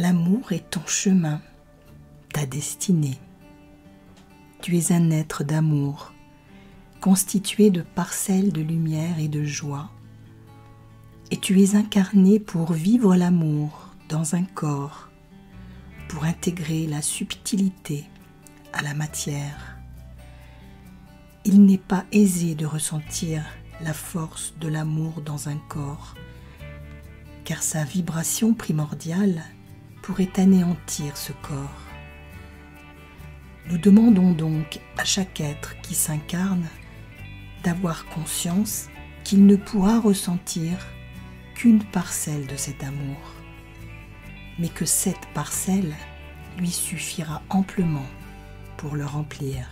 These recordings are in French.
L'amour est ton chemin, ta destinée. Tu es un être d'amour, constitué de parcelles de lumière et de joie, et tu es incarné pour vivre l'amour dans un corps, pour intégrer la subtilité à la matière. Il n'est pas aisé de ressentir la force de l'amour dans un corps, car sa vibration primordiale pourrait anéantir ce corps. Nous demandons donc à chaque être qui s'incarne d'avoir conscience qu'il ne pourra ressentir qu'une parcelle de cet amour, mais que cette parcelle lui suffira amplement pour le remplir.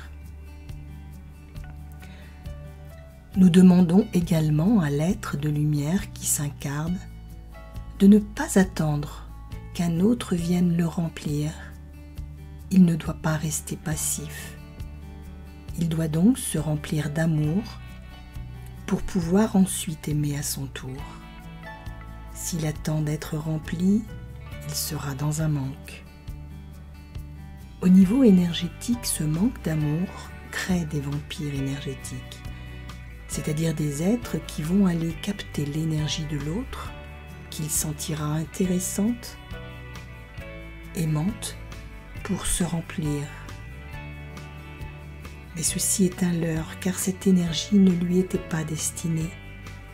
Nous demandons également à l'être de lumière qui s'incarne de ne pas attendre qu'un autre vienne le remplir. Il ne doit pas rester passif. Il doit donc se remplir d'amour pour pouvoir ensuite aimer à son tour. S'il attend d'être rempli, il sera dans un manque. Au niveau énergétique, ce manque d'amour crée des vampires énergétiques, c'est-à-dire des êtres qui vont aller capter l'énergie de l'autre, qu'il sentira intéressante, aimante, pour se remplir. Mais ceci est un leurre, car cette énergie ne lui était pas destinée,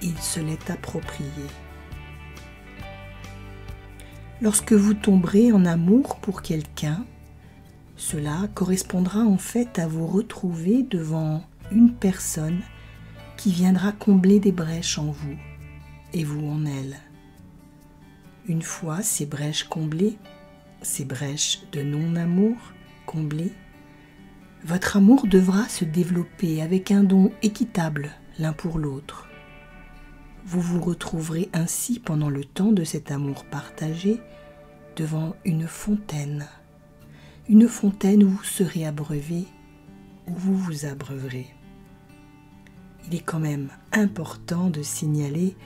il se l'est appropriée. Lorsque vous tomberez en amour pour quelqu'un, cela correspondra en fait à vous retrouver devant une personne qui viendra combler des brèches en vous et vous en elle. Une fois ces brèches comblées, ces brèches de non-amour comblées, votre amour devra se développer avec un don équitable l'un pour l'autre. Vous vous retrouverez ainsi pendant le temps de cet amour partagé devant une fontaine où vous serez abreuvé, où vous vous abreuverez. Il est quand même important de signaler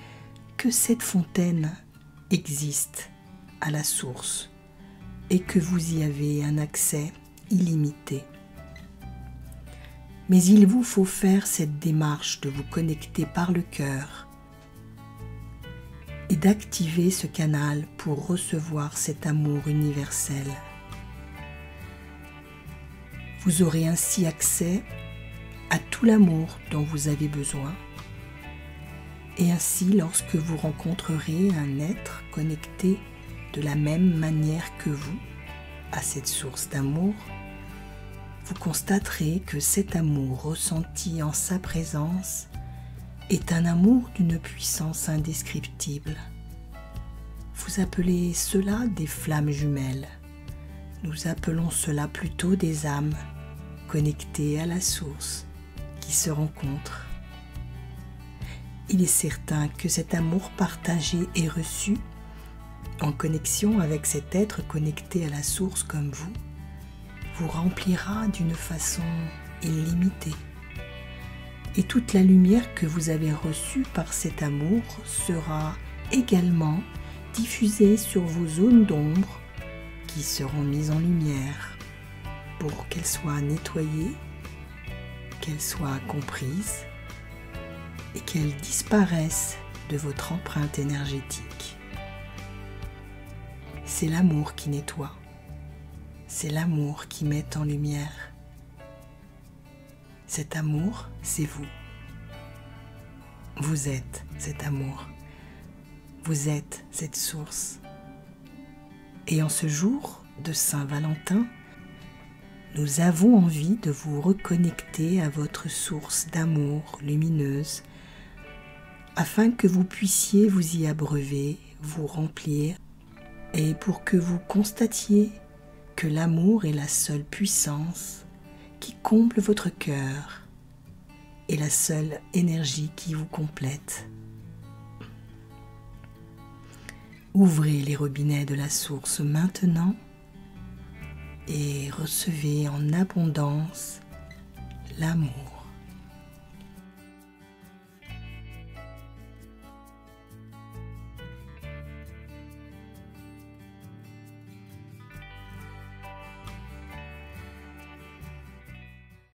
que cette fontaine existe à la source et que vous y avez un accès illimité. Mais il vous faut faire cette démarche de vous connecter par le cœur et d'activer ce canal pour recevoir cet amour universel. Vous aurez ainsi accès à tout l'amour dont vous avez besoin. Et ainsi, lorsque vous rencontrerez un être connecté de la même manière que vous à cette source d'amour, vous constaterez que cet amour ressenti en sa présence est un amour d'une puissance indescriptible. Vous appelez cela des flammes jumelles. Nous appelons cela plutôt des âmes connectées à la source qui se rencontrent. Il est certain que cet amour partagé et reçu en connexion avec cet être connecté à la source comme vous remplira d'une façon illimitée. Et toute la lumière que vous avez reçue par cet amour sera également diffusée sur vos zones d'ombre qui seront mises en lumière pour qu'elles soient nettoyées, qu'elles soient comprises et qu'elles disparaissent de votre empreinte énergétique. C'est l'amour qui nettoie, c'est l'amour qui met en lumière. Cet amour, c'est vous. Vous êtes cet amour. Vous êtes cette source. Et en ce jour de Saint-Valentin, nous avons envie de vous reconnecter à votre source d'amour lumineuse afin que vous puissiez vous y abreuver, vous remplir et pour que vous constatiez que l'amour est la seule puissance qui comble votre cœur et la seule énergie qui vous complète. Ouvrez les robinets de la source maintenant et recevez en abondance l'amour.